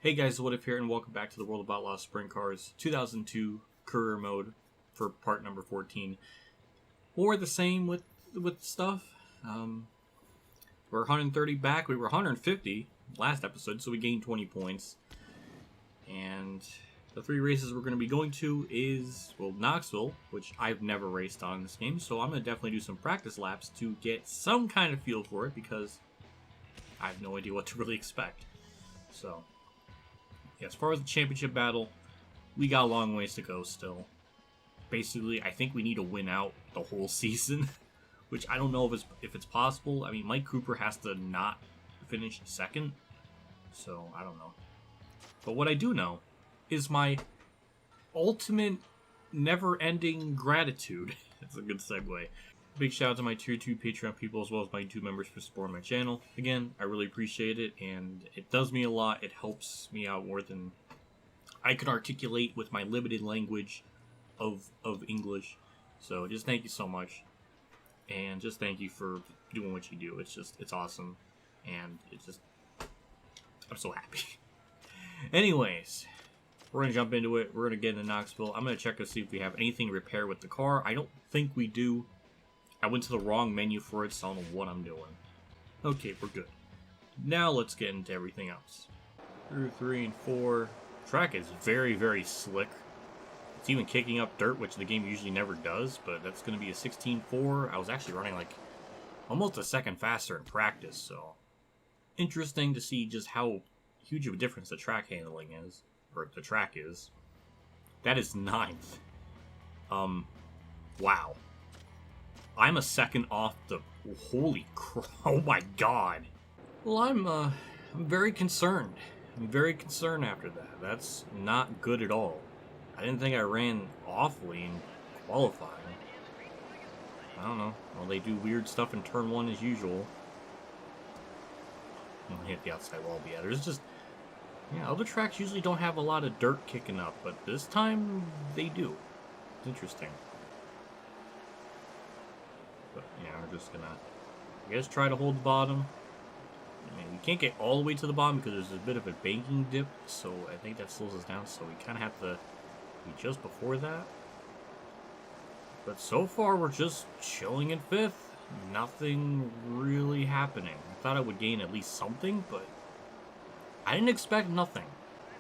Hey guys, What If here, and welcome back to the World of Outlaws Sprint Cars 2002 Career Mode for part number 14. More the same with stuff. We're 130 back. We were 150 last episode, so we gained 20 points. And the three races we're going to be going to is, well, Knoxville, which I've never raced on in this game, so I'm going to definitely do some practice laps to get some kind of feel for it, because I have no idea what to really expect. So, yeah, as far as the championship battle, we got a long ways to go still. Basically, I think we need to win out the whole season, which I don't know if it's possible. I mean, Mike Cooper has to not finish second, so I don't know. But what I do know is my ultimate never-ending gratitude. That's a good segue. Big shout out to my Tier 2 Patreon people as well as my YouTube members for supporting my channel. Again, I really appreciate it, and it does me a lot. It helps me out more than I can articulate with my limited language of English. So just thank you so much. And just thank you for doing what you do. It's awesome. And I'm so happy. Anyways, we're going to jump into it. We're going to get into Knoxville. I'm going to check to see if we have anything to repair with the car. I don't think we do. I went to the wrong menu for it, so I don't know what I'm doing. Okay, we're good. Now let's get into everything else. Through 3 and 4. Track is very, very slick. It's even kicking up dirt, which the game usually never does, but that's going to be a 16.4. I was actually running like almost a second faster in practice, so interesting to see just how huge of a difference the track handling is, or the track is. That is 9th. Wow. I'm a second off the... Holy crap. Oh my god. Well, I'm very concerned. I'm very concerned after that. That's not good at all. I didn't think I ran awfully in qualifying. I don't know. Well, they do weird stuff in turn 1 as usual. I'm gonna hit the outside wall, but yeah, there's just... Yeah, other tracks usually don't have a lot of dirt kicking up, but this time they do. It's interesting. But yeah, we're just gonna, I guess, try to hold the bottom. I mean, we can't get all the way to the bottom because there's a bit of a banking dip, so I think that slows us down, so we kind of have to be just before that. But so far, we're just chilling in 5th. Nothing really happening. I thought I would gain at least something, but I didn't expect nothing.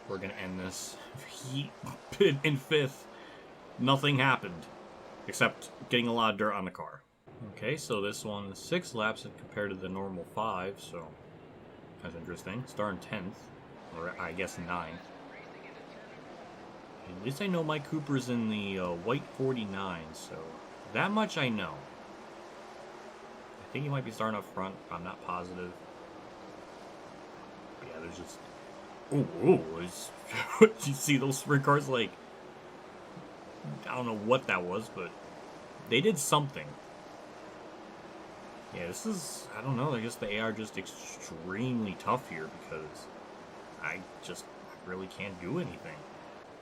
We're gonna end this in 5th. Nothing happened, except getting a lot of dirt on the car. Okay, so this one is 6 laps compared to the normal 5, so that's interesting. Starting 10th, or I guess 9th. At least I know Mike Cooper's in the white 49, so that much I know. I think he might be starting up front, but I'm not positive. But yeah, there's just... Oh, you see those sprint cars, like... I don't know what that was, but they did something. Yeah, this is, I don't know, I guess the AR just extremely tough here because I really can't do anything.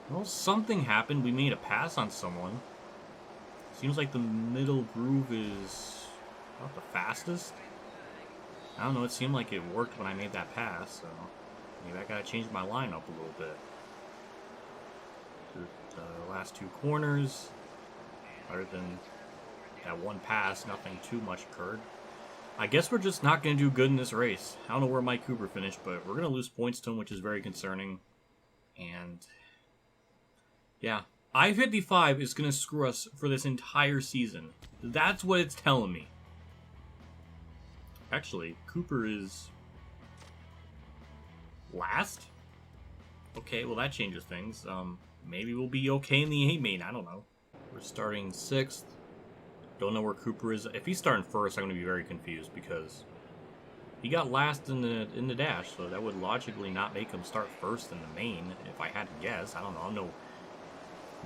Well, something happened. We made a pass on someone. Seems like the middle groove is not the fastest. I don't know, it seemed like it worked when I made that pass, so maybe I gotta change my line up a little bit. The last 2 corners, other than that one pass, nothing too much occurred. I guess we're just not going to do good in this race. I don't know where Mike Cooper finished, but we're going to lose points to him, which is very concerning. And yeah, I-55 is going to screw us for this entire season. That's what it's telling me. Actually, Cooper is last? Okay, well that changes things. Maybe we'll be okay in the A-main, I don't know. We're starting 6th. Don't know where Cooper is. If he's starting first, I'm going to be very confused because he got last in the dash, so that would logically not make him start first in the main. If I had to guess, I don't know. I'm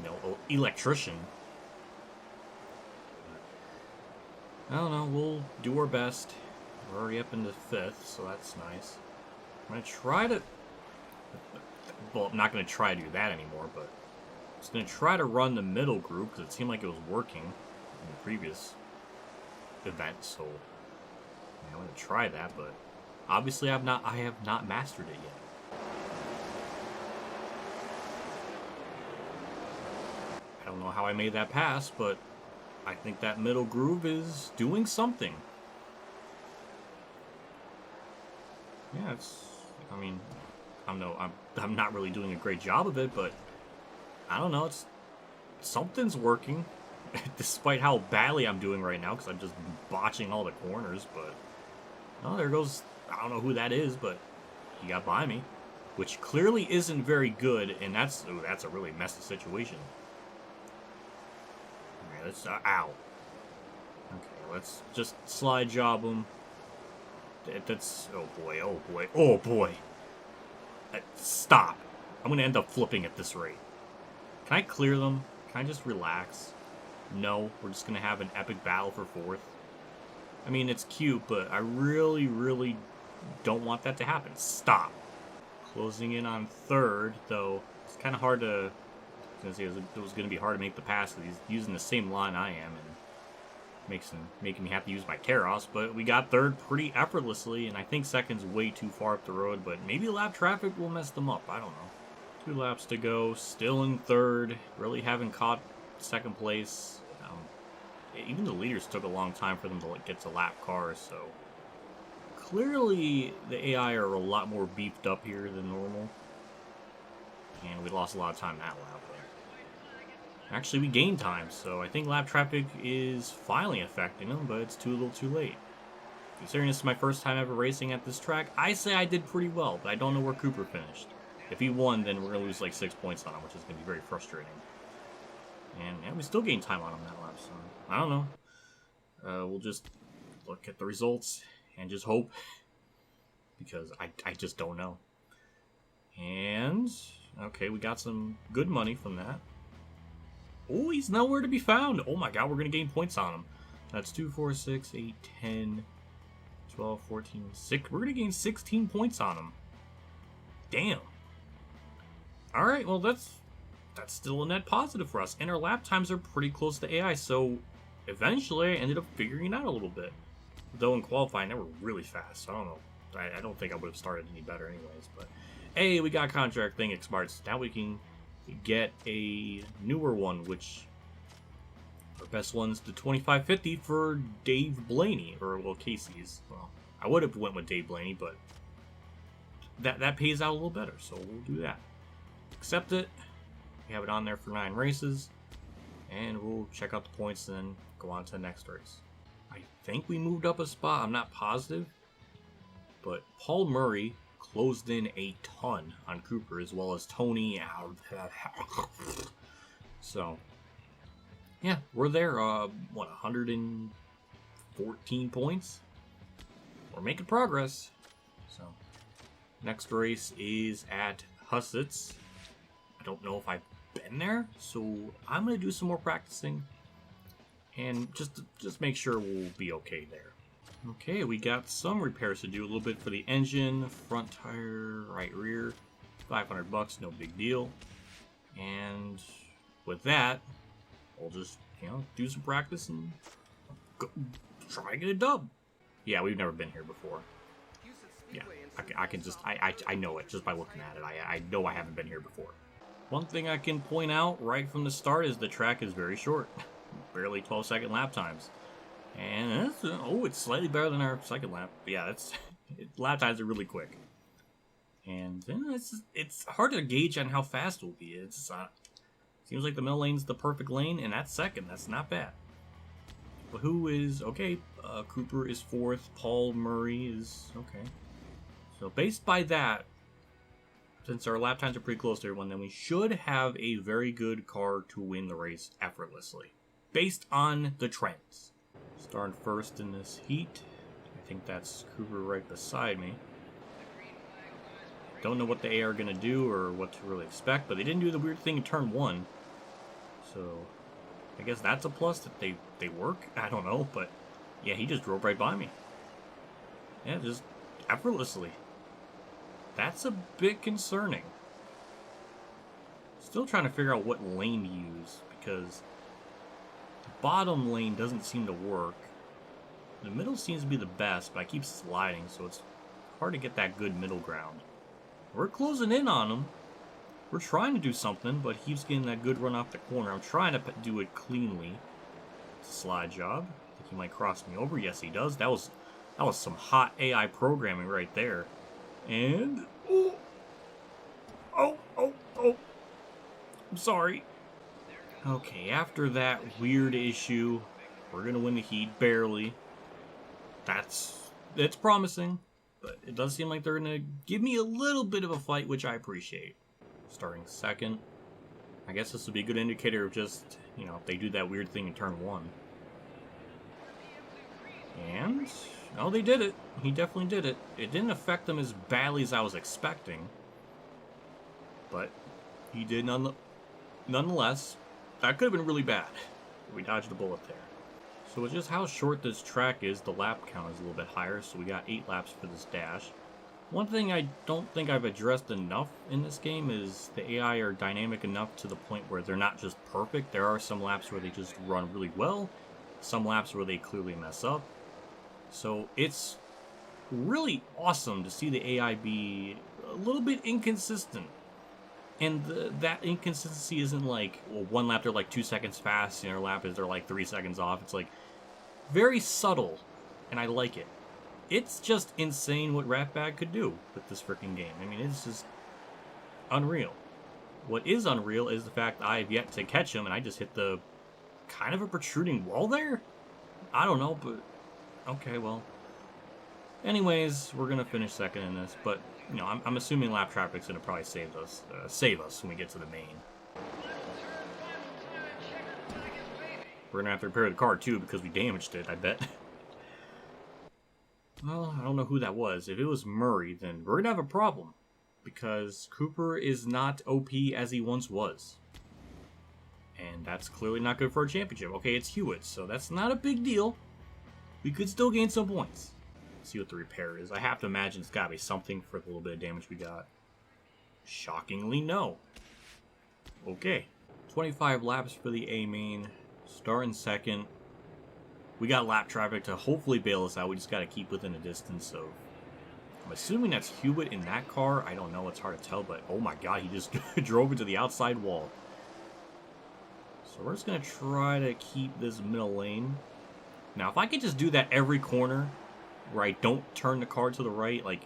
no electrician. I don't know. We'll do our best. We're already up into 5th, so that's nice. I'm going to try to... Well, I'm not going to try to do that anymore, but I'm just going to try to run the middle group because it seemed like it was working in the previous event, so I'm going to try that, but obviously I have not mastered it yet. I don't know how I made that pass, but I think that middle groove is doing something. Yeah, I mean, I'm not really doing a great job of it, but I don't know, something's working, despite how badly I'm doing right now, because I'm just botching all the corners, but, oh, there goes, I don't know who that is, but he got by me, which clearly isn't very good, and that's a really messy situation. Okay, let's, ow. Okay, let's just slide job him. That's, oh boy, oh boy, oh boy. Stop. I'm going to end up flipping at this rate. Can I clear them? Can I just relax? No, we're just going to have an epic battle for 4th. I mean, it's cute, but I really, really don't want that to happen. Stop. Closing in on 3rd, though it's kind of hard to... I was it was going to be hard to make the pass because he's using the same line I am, and making me have to use my Teros, but we got 3rd pretty effortlessly, and I think 2nd's way too far up the road, but maybe lap traffic will mess them up. I don't know. 2 laps to go, still in 3rd, really haven't caught 2nd place. Even the leaders took a long time for them to get to lap cars, so clearly the AI are a lot more beefed up here than normal, and we lost a lot of time that lap. Actually, we gained time, so I think lap traffic is finally affecting them, but it's a little too late. Considering this is my first time ever racing at this track, I say I did pretty well, but I don't know where Cooper finished. If he won, then we're going to lose like 6 points on him, which is going to be very frustrating. And yeah, we still gained time on him that lap, so I don't know. We'll just look at the results and just hope, because I just don't know. And, okay, we got some good money from that. Oh, he's nowhere to be found. Oh my god, we're going to gain points on him. That's 2, 4, 6, 8, 10, 12, 14, 6. We're going to gain 16 points on him. Damn. Alright, well, that's still a net positive for us. And our lap times are pretty close to AI, so eventually I ended up figuring it out a little bit. Though in qualifying, they were really fast, so I don't know. I don't think I would have started any better anyways, but hey, we got contract thing expired, so now we can get a newer one, which our best one's the 2550 for Dave Blaney, or well, Casey's. Well, I would have went with Dave Blaney, but that pays out a little better, so we'll do that. Accept it. We have it on there for 9 races, and we'll check out the points and then go on to the next race. I think we moved up a spot. I'm not positive, but Paul Murray closed in a ton on Cooper, as well as Tony. So, yeah, we're there. 114 points? We're making progress. So, next race is at Hussets. I don't know if I've been there, so I'm going to do some more practicing and just make sure we'll be okay there. Okay, we got some repairs to do, a little bit for the engine, front tire, right rear, $500, no big deal. And with that, we'll just, do some practice and go, try and get a dub. Yeah, we've never been here before. Yeah, I can just, I know it just by looking at it. I know I haven't been here before. One thing I can point out right from the start is the track is very short. Barely 12-second lap times. And it's slightly better than our 2nd lap. But yeah, lap times are really quick. And it's hard to gauge on how fast it will be. Seems like the middle lane's the perfect lane, and that's 2nd. That's not bad. But who is okay? Cooper is 4th. Paul Murray is okay. So based by that, since our lap times are pretty close to everyone, then we should have a very good car to win the race effortlessly, based on the trends. Starting first in this heat. I think that's Cooper right beside me. Don't know what the AI are going to do or what to really expect, but they didn't do the weird thing in turn 1. So, I guess that's a plus that they work. I don't know, but yeah, he just drove right by me. Yeah, just effortlessly. That's a bit concerning. Still trying to figure out what lane to use, because the bottom lane doesn't seem to work. The middle seems to be the best, but I keep sliding, so it's hard to get that good middle ground. We're closing in on them. We're trying to do something, but he's getting that good run off the corner. I'm trying to do it cleanly. Slide job. I think he might cross me over. Yes, he does. That was some hot AI programming right there. And oh, I'm sorry. Okay, after that weird issue, we're gonna win the heat barely. It's promising, but it does seem like they're gonna give me a little bit of a fight, which I appreciate. Starting second. I guess this would be a good indicator of just, you know, if they do that weird thing in turn 1. And, oh, they did it. He definitely did it. It didn't affect them as badly as I was expecting. But he did nonetheless. That could have been really bad. We dodged a bullet there. So with just how short this track is, the lap count is a little bit higher. So we got 8 laps for this dash. One thing I don't think I've addressed enough in this game is the AI are dynamic enough to the point where they're not just perfect. There are some laps where they just run really well. Some laps where they clearly mess up. So it's really awesome to see the AI be a little bit inconsistent. And that inconsistency isn't like, well, one lap they're like 2 seconds fast, the other lap is they're like 3 seconds off. It's like very subtle, and I like it. It's just insane what Ratbag could do with this freaking game. I mean, it's just unreal. What is unreal is the fact that I have yet to catch him, and I just hit the kind of a protruding wall there? I don't know, but okay, well. Anyways, we're going to finish second in this, but, you know, I'm assuming lap traffic's going to probably save us when we get to the main. We're going to have to repair the car, too, because we damaged it, I bet. Well, I don't know who that was. If it was Murray, then we're going to have a problem. Because Cooper is not OP as he once was. And that's clearly not good for a championship. Okay, it's Hewitt, so that's not a big deal. We could still gain some points. Let's see what the repair is. I have to imagine it's got to be something for the little bit of damage we got. Shockingly, no. Okay. 25 laps for the A main. Starting second. We got lap traffic to hopefully bail us out. We just got to keep within a distance of... I'm assuming that's Hewitt in that car. I don't know. It's hard to tell, but oh my god, he just drove into the outside wall. So we're just going to try to keep this middle lane. Now, if I could just do that every corner, where I don't turn the car to the right, like,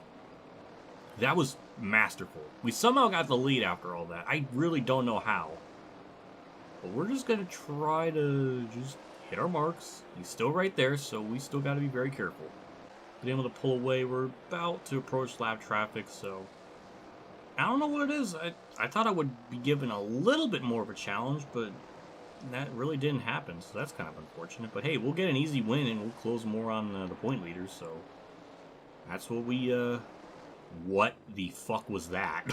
that was masterful. We somehow got the lead after all that. I really don't know how. But we're just going to try to just hit our marks. He's still right there, so we still got to be very careful. Been able to pull away. We're about to approach lap traffic, so I don't know what it is. I thought I would be given a little bit more of a challenge, but that really didn't happen, so that's kind of unfortunate. But hey, we'll get an easy win, and we'll close more on the point leaders, so that's what we, what the fuck was that?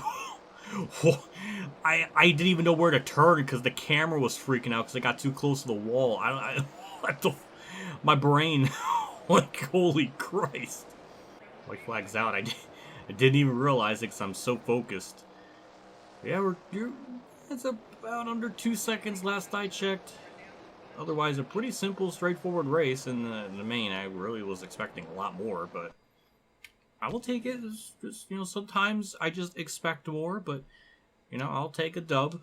I didn't even know where to turn because the camera was freaking out because I got too close to the wall. My brain, like, holy Christ. White flag's out. I didn't even realize it because I'm so focused. Yeah, it's about under 2 seconds last I checked. Otherwise, a pretty simple, straightforward race in the main. I really was expecting a lot more, but I will take it. It's just, you know, sometimes I just expect more, but, you know, I'll take a dub.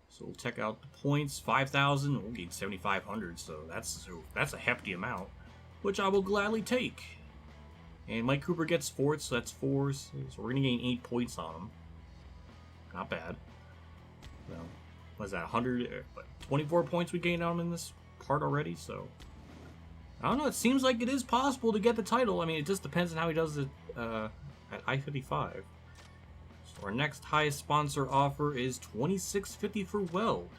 So we'll check out the points. 5,000. We'll gain 7,500, so that's a hefty amount, which I will gladly take. And Mike Cooper gets 4th, so that's 4. So we're going to gain 8 points on him. Not bad. So, what is that, 24 points we gained on him in this part already, so I don't know, it seems like it is possible to get the title. I mean, it just depends on how he does it at I-55. So our next highest sponsor offer is $26.50 for Weld.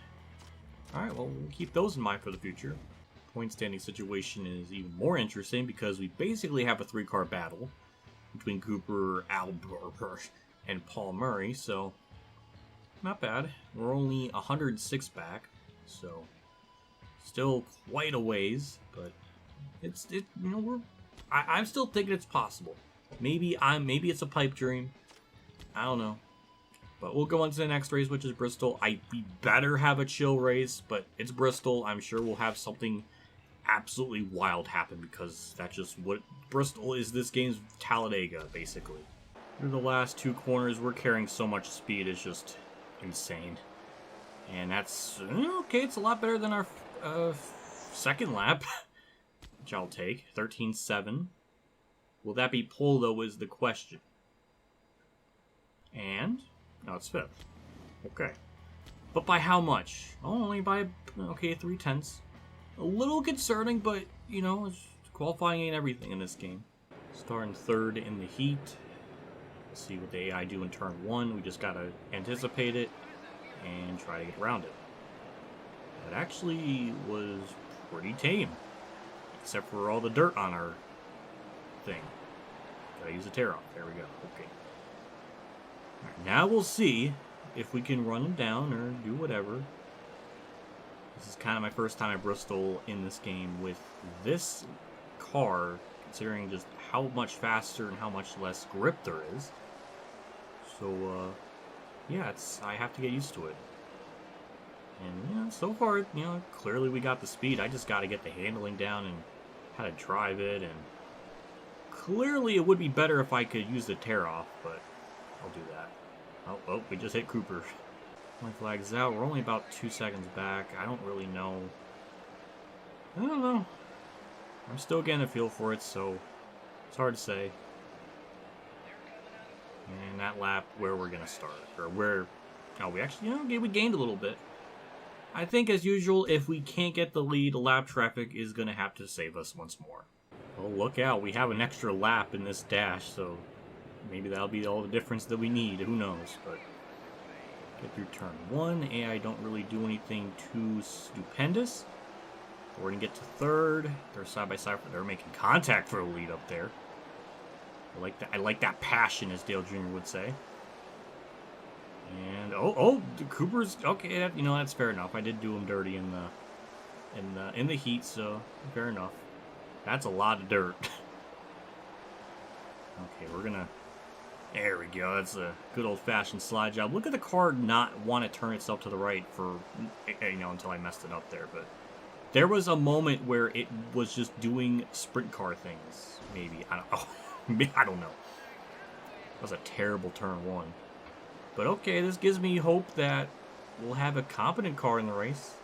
Alright, well, we'll keep those in mind for the future. Point standing situation is even more interesting because we basically have a 3-car battle between Cooper, Albert, and Paul Murray, so not bad. We're only 106 back, so still quite a ways, but you know, I'm still thinking it's possible. Maybe it's a pipe dream. I don't know. But we'll go on to the next race, which is Bristol. We better have a chill race, but it's Bristol. I'm sure we'll have something absolutely wild happen because that's just what Bristol is. This game's Talladega, basically. through the last 2 corners. We're carrying so much speed, it's just insane. And that's, okay, it's a lot better than our second lap, which I'll take. 13.7. Will that be pole, though, is the question. And, no, it's 5th. Okay. But by how much? Oh, only by, okay, 3/10. A little concerning, but, you know, it's qualifying ain't everything in this game. Starting 3rd in the heat. Let's see what the AI do in turn 1. We just gotta anticipate it and try to get around it. It actually was pretty tame, except for all the dirt on our thing. Gotta use a tear off. There we go. Okay. Right, now we'll see if we can run them down or do whatever. This is kind of my first time at Bristol in this game with this car, considering just how much faster and how much less grip there is. So, yeah, I have to get used to it. And, yeah, so far, you know, clearly we got the speed. I just got to get the handling down and how to drive it. And clearly it would be better if I could use the tear off, but I'll do that. Oh, we just hit Cooper. My flag is out. We're only about 2 seconds back. I don't really know. I don't know. I'm still getting a feel for it, so it's hard to say. And that lap, where we're going to start. Or where... Oh, we actually, you know, we gained a little bit. I think, as usual, if we can't get the lead, lap traffic is going to have to save us once more. Well, look out. We have an extra lap in this dash, so maybe that'll be all the difference that we need. Who knows? But get through turn 1. AI don't really do anything too stupendous. We're going to get to 3rd. They're side by side. They're making contact for a lead up there. I like that passion, as Dale Jr. would say. And Cooper's okay. You know, that's fair enough. I did do him dirty in the heat, so fair enough. That's a lot of dirt. Okay, we're gonna. There we go. That's a good old-fashioned slide job. Look at the car not want to turn itself to the right for, you know, until I messed it up there. But there was a moment where it was just doing sprint car things. Maybe I don't. Oh. I don't know. That was a terrible turn 1. But okay, this gives me hope that we'll have a competent car in the race.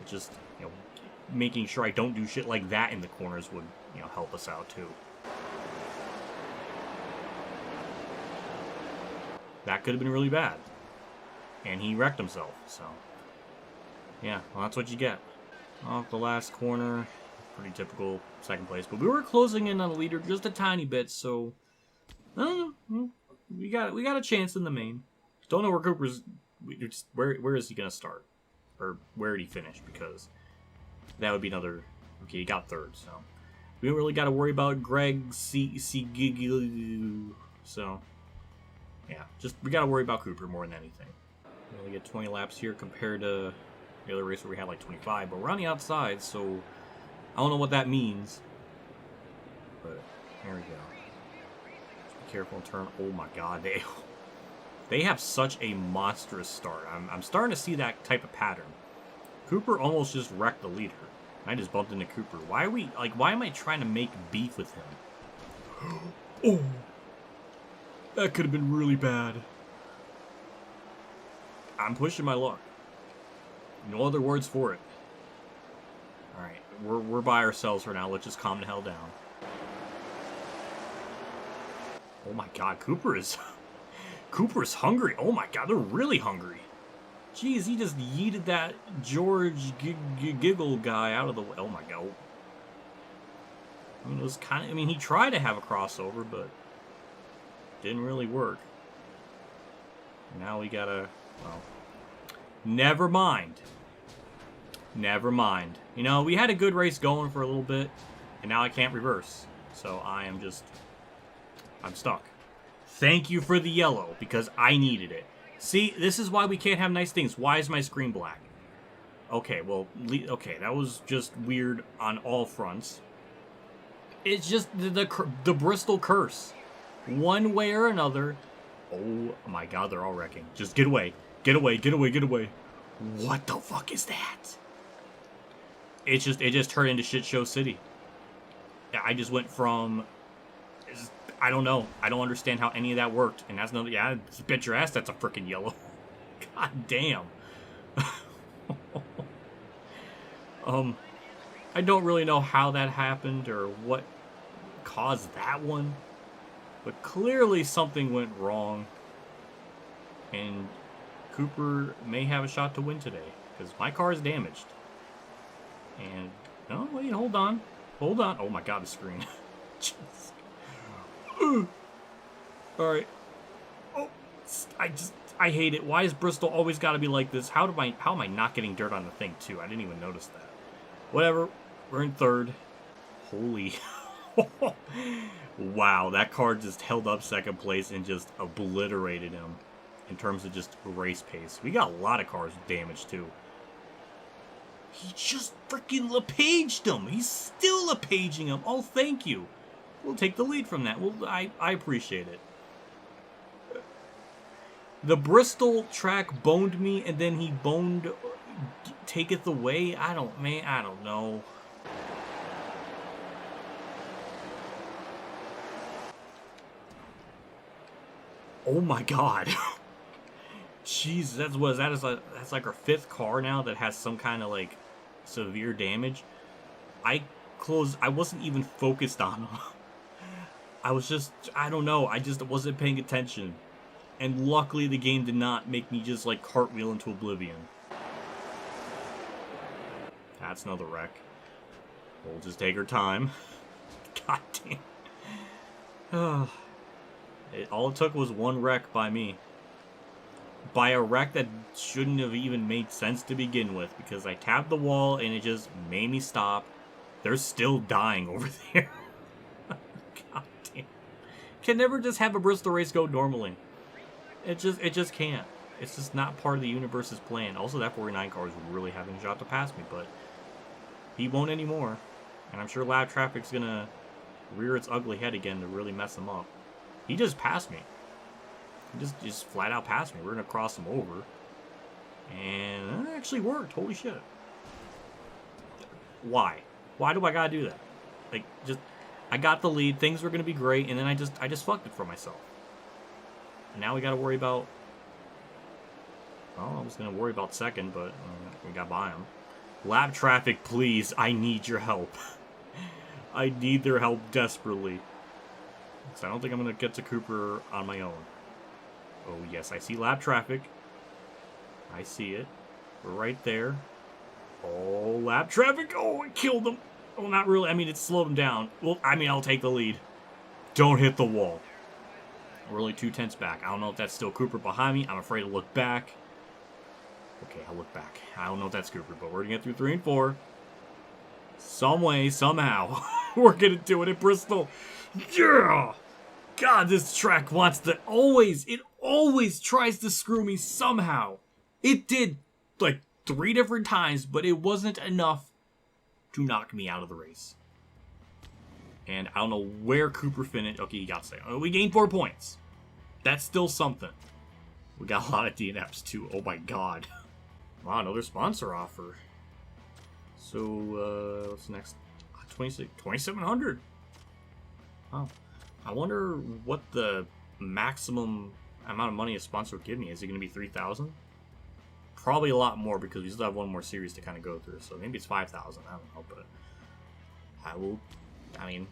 Just, you know, making sure I don't do shit like that in the corners would, you know, help us out too. That could have been really bad. And he wrecked himself, so. Yeah, well, that's what you get. Off the last corner. Pretty typical 2nd place, but we were closing in on the leader just a tiny bit, so I don't know. We got a chance in the main. Don't know where Cooper's. Where is he gonna start, or where did he finish? Because that would be another. Okay, he got 3rd, so we don't really got to worry about Greg C. So yeah, just we got to worry about Cooper more than anything. We only get 20 laps here compared to the other race where we had like 25, but we're on the outside, so. I don't know what that means, but here we go. Just be careful in turn. Oh my god, they have such a monstrous start. I'm starting to see that type of pattern. Cooper almost just wrecked the leader. I just bumped into Cooper. Why am I trying to make beef with him? Oh, that could have been really bad. I'm pushing my luck. No other words for it. All right. We're by ourselves right now. Let's just calm the hell down. Oh my god, Cooper's hungry. Oh my god, they're really hungry. Jeez, he just yeeted that George Giggle guy out of the way. Oh my god. I mean, it was kind of. I mean, he tried to have a crossover, but didn't really work. Now we gotta. Well, never mind. Never mind. You know, we had a good race going for a little bit, and now I can't reverse. So I'm stuck. Thank you for the yellow, because I needed it. See, this is why we can't have nice things. Why is my screen black? Okay, well, okay, that was just weird on all fronts. It's just the Bristol curse. One way or another. Oh my god, they're all wrecking. Just get away. Get away, get away, get away. What the fuck is that? It just turned into shit show city. I just went from I don't know. I don't understand how any of that worked. And that's another, yeah, bet your ass that's a freaking yellow. God damn. I don't really know how that happened or what caused that one. But clearly something went wrong. And Cooper may have a shot to win today. Because my car is damaged. And, no, wait, hold on. Hold on. Oh my god, the screen. Alright. Oh, I hate it. Why has Bristol always got to be like this? How am I not getting dirt on the thing, too? I didn't even notice that. Whatever. We're in third. Holy. Wow, that car just held up second place and just obliterated him in terms of just race pace. We got a lot of cars damaged, too. He just freaking LePaged him. He's still LePaging him. Oh, thank you. We'll take the lead from that. Well, I appreciate it. The Bristol track boned me, and then he boned taketh away. I don't know. Oh my god. Jeez, that's like our fifth car now that has some kind of like severe damage. I wasn't even focused on him. I don't know, I just wasn't paying attention. And luckily the game did not make me just like cartwheel into oblivion. That's another wreck. We'll just take our time. God damn. All it took was one wreck by me. By a wreck that shouldn't have even made sense to begin with, because I tapped the wall and it just made me stop. They're still dying over there. God damn. Can never just have a Bristol race go normally. It just can't. It's just not part of the universe's plan. Also, that 49 car is really having a shot to pass me, but he won't anymore. And I'm sure lab traffic's gonna rear its ugly head again to really mess him up. He just passed me. He just flat out passed me. We're gonna cross him over. And it actually worked. Holy shit. Why? Why do I gotta do that? Like, just, I got the lead, things were gonna be great, and then I just fucked it for myself. And now we gotta worry about, well, I was gonna worry about second, but we got by him. Lab traffic, please, I need your help. I need their help desperately. So I don't think I'm gonna get to Cooper on my own. Oh yes, I see lab traffic. I see it. We're right there. Oh, lab traffic. Oh, it killed him. Oh, not really. I mean, it slowed him down. Well, I mean, I'll take the lead. Don't hit the wall. We're only 2/10 back. I don't know if that's still Cooper behind me. I'm afraid to look back. Okay, I'll look back. I don't know if that's Cooper, but we're going to get through 3 and 4. Some way, somehow. We're going to do it at Bristol. Yeah! God, this track wants to it always tries to screw me somehow. It did, like, 3 different times, but it wasn't enough to knock me out of the race. And I don't know where Cooper finished. Okay, he got second. Oh, we gained 4 points. That's still something. We got a lot of DNFs, too. Oh, my God. Wow, another sponsor offer. So, what's next? 2,700. Wow. I wonder what the maximum amount of money a sponsor would give me. Is it going to be 3,000? Probably a lot more because we still have one more series to kind of go through. So maybe it's 5,000. I don't know, but I mean,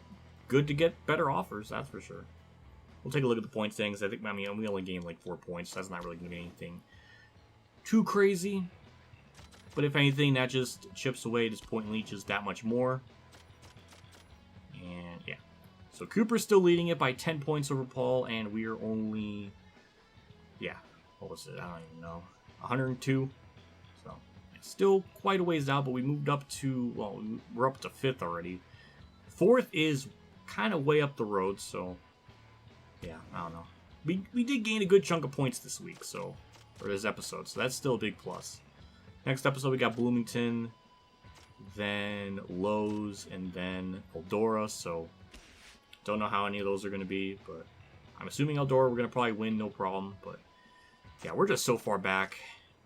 good to get better offers, that's for sure. We'll take a look at the point things. I mean, we only gained like 4 points. So that's not really going to be anything too crazy. But if anything, that just chips away this point leeches that much more. And yeah. So Cooper's still leading it by 10 points over Paul, and we are only, yeah, what was it? I don't even know. 102. So it's still quite a ways out, but we moved up to, well, we're up to 5th already. 4th is kind of way up the road, so yeah, I don't know. We did gain a good chunk of points this week, so, or this episode, so that's still a big plus. Next episode, we got Bloomington, then Lowe's, and then Eldora, so don't know how any of those are going to be, but I'm assuming Eldora we're going to probably win, no problem, but yeah, we're just so far back.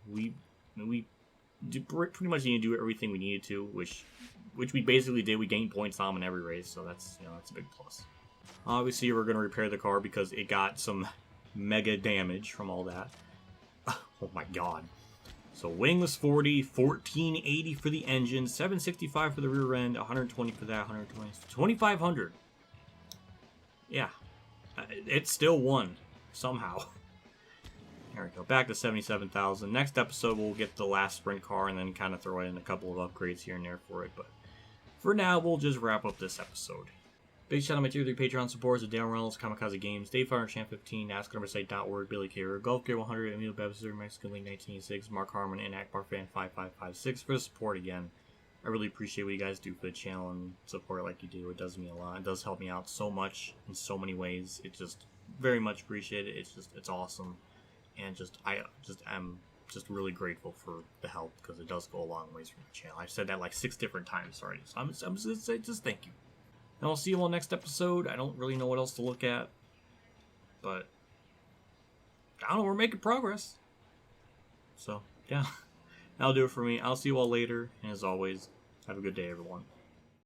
We pretty much need to do everything we needed to, which we basically did. We gained points on them in every race, so that's, that's a big plus. Obviously, we're going to repair the car because it got some mega damage from all that. Oh my god. So wingless 40, 1480 for the engine, 765 for the rear end, 120 for that, 120, 2500. Yeah, it still won somehow. There we go, back to 77,000. Next episode, we'll get the last sprint car and then kind of throw in a couple of upgrades here and there for it. But for now, we'll just wrap up this episode. Big shout out to my tier 3 Patreon supporters of Dan Reynolds, Kamikazegames, Dave Fire, Champ 15, NASCARNumbersite.org, Billy Carrier, Golf Gear 100, EmilioBebzer, Mexican League 1986, Mark Harman, and Akbar Fan 5556 for the support again. I really appreciate what you guys do for the channel and support it like you do. It does mean a lot. It does help me out so much in so many ways. It just very much appreciated. It's awesome, and I'm just really grateful for the help because it does go a long ways for the channel. I've said that like 6 different times already, so I'm just gonna say just thank you. And I'll see you all next episode. I don't really know what else to look at, but I don't know, we're making progress. So, yeah, that'll do it for me. I'll see you all later, and as always, have a good day, everyone.